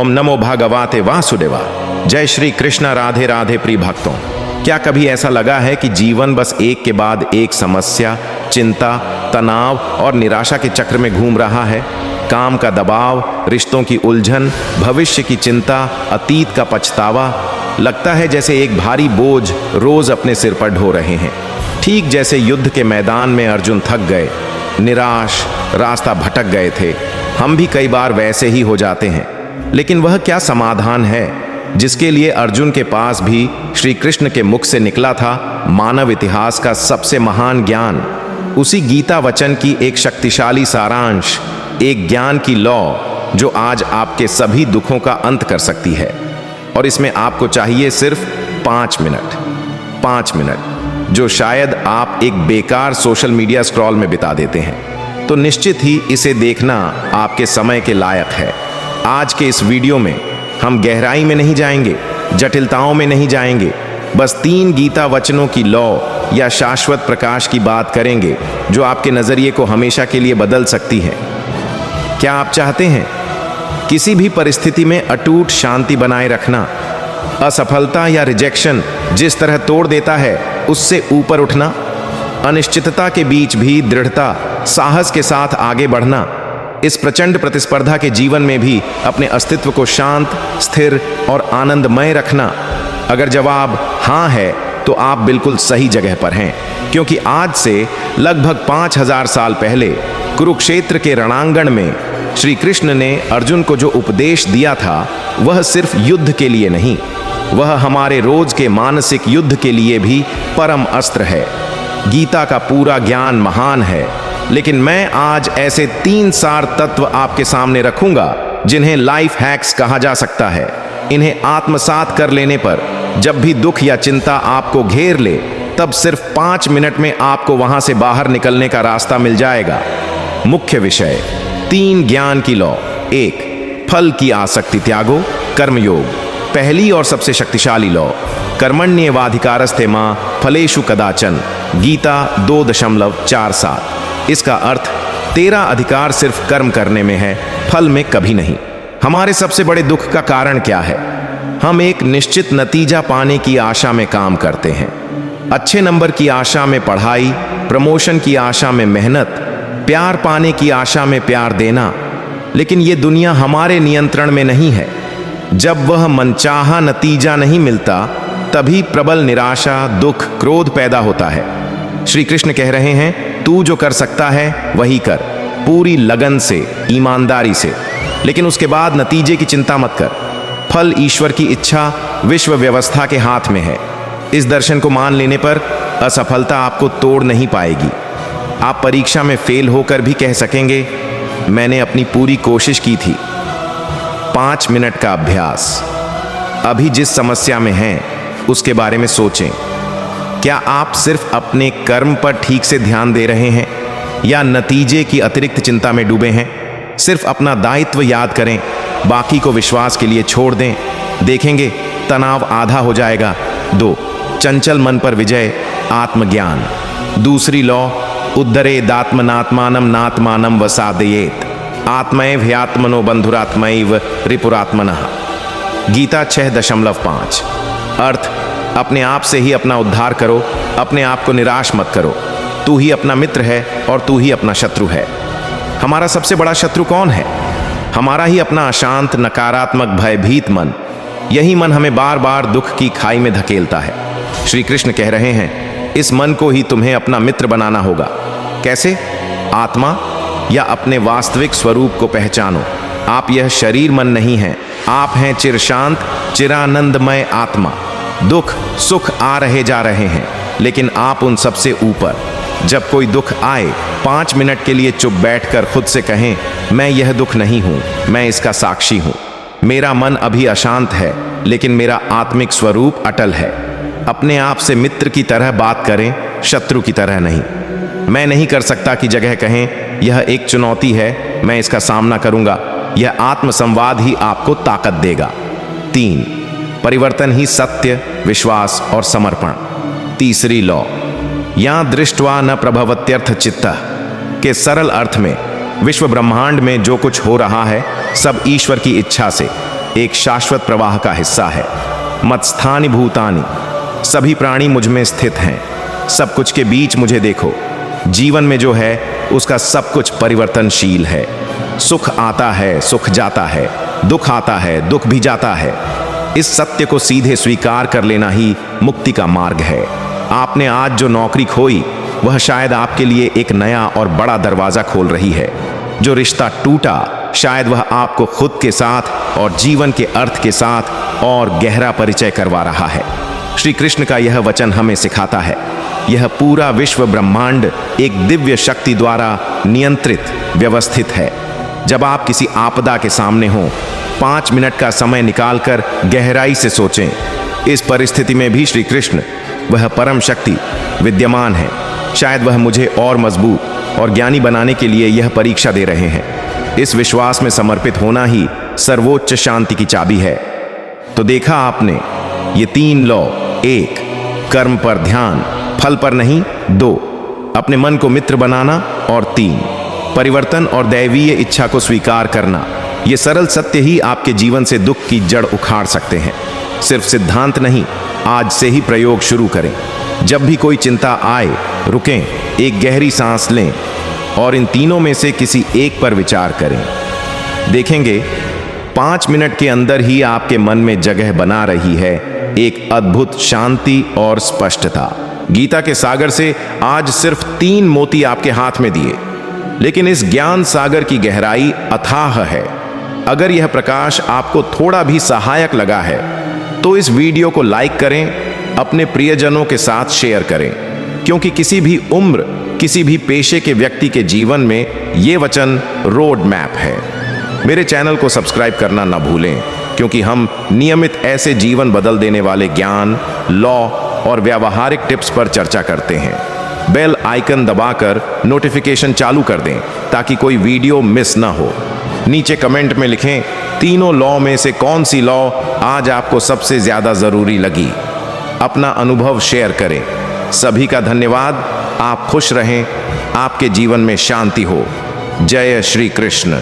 ओम नमो भगवते वासुदेवा। जय श्री कृष्ण। राधे राधे प्रिय भक्तों, क्या कभी ऐसा लगा है कि जीवन बस एक के बाद एक समस्या, चिंता, तनाव और निराशा के चक्र में घूम रहा है? काम का दबाव, रिश्तों की उलझन, भविष्य की चिंता, अतीत का पछतावा। लगता है जैसे एक भारी बोझ रोज अपने सिर पर ढो रहे हैं। ठीक जैसे युद्ध के मैदान में अर्जुन थक गए, निराश, रास्ता भटक गए थे। हम भी कई बार वैसे ही हो जाते हैं। लेकिन वह क्या समाधान है जिसके लिए अर्जुन के पास भी श्री कृष्ण के मुख से निकला था मानव इतिहास का सबसे महान ज्ञान? उसी गीता वचन की एक शक्तिशाली सारांश, एक ज्ञान की लौ जो आज आपके सभी दुखों का अंत कर सकती है। और इसमें आपको चाहिए सिर्फ 5 मिनट। 5 मिनट जो शायद आप एक बेकार सोशल मीडिया स्क्रॉल में बिता देते हैं, तो निश्चित ही इसे देखना आपके समय के लायक है। आज के इस वीडियो में हम गहराई में नहीं जाएंगे, जटिलताओं में नहीं जाएंगे, बस 3 गीता वचनों की लौ या शाश्वत प्रकाश की बात करेंगे जो आपके नजरिए को हमेशा के लिए बदल सकती है। क्या आप चाहते हैं किसी भी परिस्थिति में अटूट शांति बनाए रखना? असफलता या रिजेक्शन जिस तरह तोड़ देता है, उससे ऊपर उठना? अनिश्चितता के बीच भी दृढ़ता, साहस के साथ आगे बढ़ना? इस प्रचंड प्रतिस्पर्धा के जीवन में भी अपने अस्तित्व को शांत, स्थिर और आनंदमय रखना? अगर जवाब हाँ है तो आप बिल्कुल सही जगह पर हैं, क्योंकि आज से लगभग 5000 साल पहले कुरुक्षेत्र के रणांगण में श्री कृष्ण ने अर्जुन को जो उपदेश दिया था, वह सिर्फ युद्ध के लिए नहीं, वह हमारे रोज के मानसिक युद्ध के लिए भी परम अस्त्र है। गीता का पूरा ज्ञान महान है, लेकिन मैं आज ऐसे 3 सार तत्व आपके सामने रखूंगा जिन्हें लाइफ हैक्स कहा जा सकता है। इन्हें आत्मसात कर लेने पर जब भी दुख या चिंता आपको घेर ले, तब सिर्फ 5 मिनट में आपको वहां से बाहर निकलने का रास्ता मिल जाएगा। मुख्य विषय, 3 ज्ञान की लौ। 1, फल की आसक्ति त्यागो, कर्मयोग। पहली और सबसे शक्तिशाली लौ, कर्मण्येवाधिकारस्ते मां फलेषु कदाचन। गीता 2.47। इसका अर्थ तेरा अधिकार सिर्फ कर्म करने में है, फल में कभी नहीं। हमारे सबसे बड़े दुख का कारण क्या है? हम एक निश्चित नतीजा पाने की आशा में काम करते हैं। अच्छे नंबर की आशा में पढ़ाई, प्रमोशन की आशा में मेहनत, प्यार पाने की आशा में प्यार देना। लेकिन ये दुनिया हमारे नियंत्रण में नहीं है। जब वह मनचाहा नतीजा नहीं मिलता, तभी प्रबल निराशा, दुख, क्रोध पैदा होता है। श्री कृष्ण कह रहे हैं, तू जो कर सकता है वही कर, पूरी लगन से, ईमानदारी से। लेकिन उसके बाद नतीजे की चिंता मत कर। फल ईश्वर की इच्छा, विश्व व्यवस्था के हाथ में है। इस दर्शन को मान लेने पर असफलता आपको तोड़ नहीं पाएगी। आप परीक्षा में फेल होकर भी कह सकेंगे, मैंने अपनी पूरी कोशिश की थी। 5 मिनट का अभ्यास। अभी जिस समस्या में हैं, उसके बारे में सोचें। क्या आप सिर्फ अपने कर्म पर ठीक से ध्यान दे रहे हैं या नतीजे की अतिरिक्त चिंता में डूबे हैं? सिर्फ अपना दायित्व याद करें, बाकी को विश्वास के लिए छोड़ दें। देखेंगे तनाव आधा हो जाएगा। 2, चंचल मन पर विजय, आत्मज्ञान। दूसरी लौ, उद्धरेदात्मनात्मानं नात्मानं वसादयेत। आत्मैव ह्यात्मनो बंधुरात्मैव रिपुरात्मनः। गीता 6.5। अर्थ, अपने आप से ही अपना उद्धार करो, अपने आप को निराश मत करो। तू ही अपना मित्र है और तू ही अपना शत्रु है। हमारा सबसे बड़ा शत्रु कौन है? हमारा ही अपना अशांत, नकारात्मक, भयभीत मन। यही मन हमें बार बार दुख की खाई में धकेलता है। श्री कृष्ण कह रहे हैं, इस मन को ही तुम्हें अपना मित्र बनाना होगा। कैसे? आत्मा या अपने वास्तविक स्वरूप को पहचानो। आप यह शरीर मन नहीं हैं, आप हैं चिरशांत, चिरानंदमय आत्मा। दुख, सुख आ रहे जा रहे हैं, लेकिन आप उन सबसे ऊपर। जब कोई दुख आए, 5 मिनट के लिए चुप बैठकर खुद से कहें, मैं यह दुख नहीं हूं, मैं इसका साक्षी हूं। मेरा मन अभी अशांत है, लेकिन मेरा आत्मिक स्वरूप अटल है। अपने आप से मित्र की तरह बात करें, शत्रु की तरह नहीं। मैं नहीं कर सकता की जगह कहें, यह एक चुनौती है, मैं इसका सामना करूंगा। यह आत्मसंवाद ही आपको ताकत देगा। 3, परिवर्तन ही सत्य, विश्वास और समर्पण। तीसरी लौ, या दृष्ट्वा न प्रभवत्यर्थ चित्तः के सरल अर्थ में, विश्व ब्रह्मांड में जो कुछ हो रहा है, सब ईश्वर की इच्छा से, एक शाश्वत प्रवाह का हिस्सा है। मत्स्थानि भूतानि, सभी प्राणी मुझ में स्थित हैं। सब कुछ के बीच मुझे देखो। जीवन में जो है उसका सब कुछ परिवर्तनशील है। सुख आता है, सुख जाता है, दुख आता है, दुख भी जाता है। इस सत्य को सीधे स्वीकार कर लेना ही मुक्ति का मार्ग है। आपने आज जो नौकरी खोई वह शायद आपके लिए एक नया और बड़ा दरवाजा खोल रही है। जो रिश्ता टूटा शायद वह आपको खुद के साथ और जीवन के अर्थ के साथ और गहरा परिचय करवा रहा है। श्री कृष्ण का यह वचन हमें सिखाता है, यह पूरा विश्व ब्रह्मांड एक दिव्य शक्ति द्वारा नियंत्रित, व्यवस्थित है। जब आप किसी आपदा के सामने हो, 5 मिनट का समय निकालकर गहराई से सोचें। इस परिस्थिति में भी श्री कृष्ण, वह परम शक्ति विद्यमान है। शायद वह मुझे और मजबूत और ज्ञानी बनाने के लिए यह परीक्षा दे रहे हैं। इस विश्वास में समर्पित होना ही सर्वोच्च शांति की चाबी है। तो देखा आपने ये 3 लॉ, 1 कर्म पर ध्यान, फल पर नहीं, 2 अपने मन को मित्र बनाना और 3 परिवर्तन और दैवीय इच्छा को स्वीकार करना। ये सरल सत्य ही आपके जीवन से दुख की जड़ उखाड़ सकते हैं। सिर्फ सिद्धांत नहीं, आज से ही प्रयोग शुरू करें। जब भी कोई चिंता आए, रुकें, एक गहरी सांस लें और इन तीनों में से किसी एक पर विचार करें। देखेंगे 5 मिनट के अंदर ही आपके मन में जगह बना रही है एक अद्भुत शांति और स्पष्टता। गीता के सागर से आज सिर्फ 3 मोती आपके हाथ में दिए, लेकिन इस ज्ञान सागर की गहराई अथाह है। अगर यह प्रकाश आपको थोड़ा भी सहायक लगा है तो इस वीडियो को लाइक करें, अपने प्रियजनों के साथ शेयर करें, क्योंकि किसी भी उम्र, किसी भी पेशे के व्यक्ति के जीवन में ये वचन रोड मैप है। मेरे चैनल को सब्सक्राइब करना ना भूलें, क्योंकि हम नियमित ऐसे जीवन बदल देने वाले ज्ञान, लॉ और व्यावहारिक टिप्स पर चर्चा करते हैं। बेल आइकन दबाकर नोटिफिकेशन चालू कर दें ताकि कोई वीडियो मिस ना हो। नीचे कमेंट में लिखें तीनों लॉ में से कौन सी लॉ आज आपको सबसे ज्यादा जरूरी लगी। अपना अनुभव शेयर करें। सभी का धन्यवाद। आप खुश रहें, आपके जीवन में शांति हो। जय श्री कृष्ण।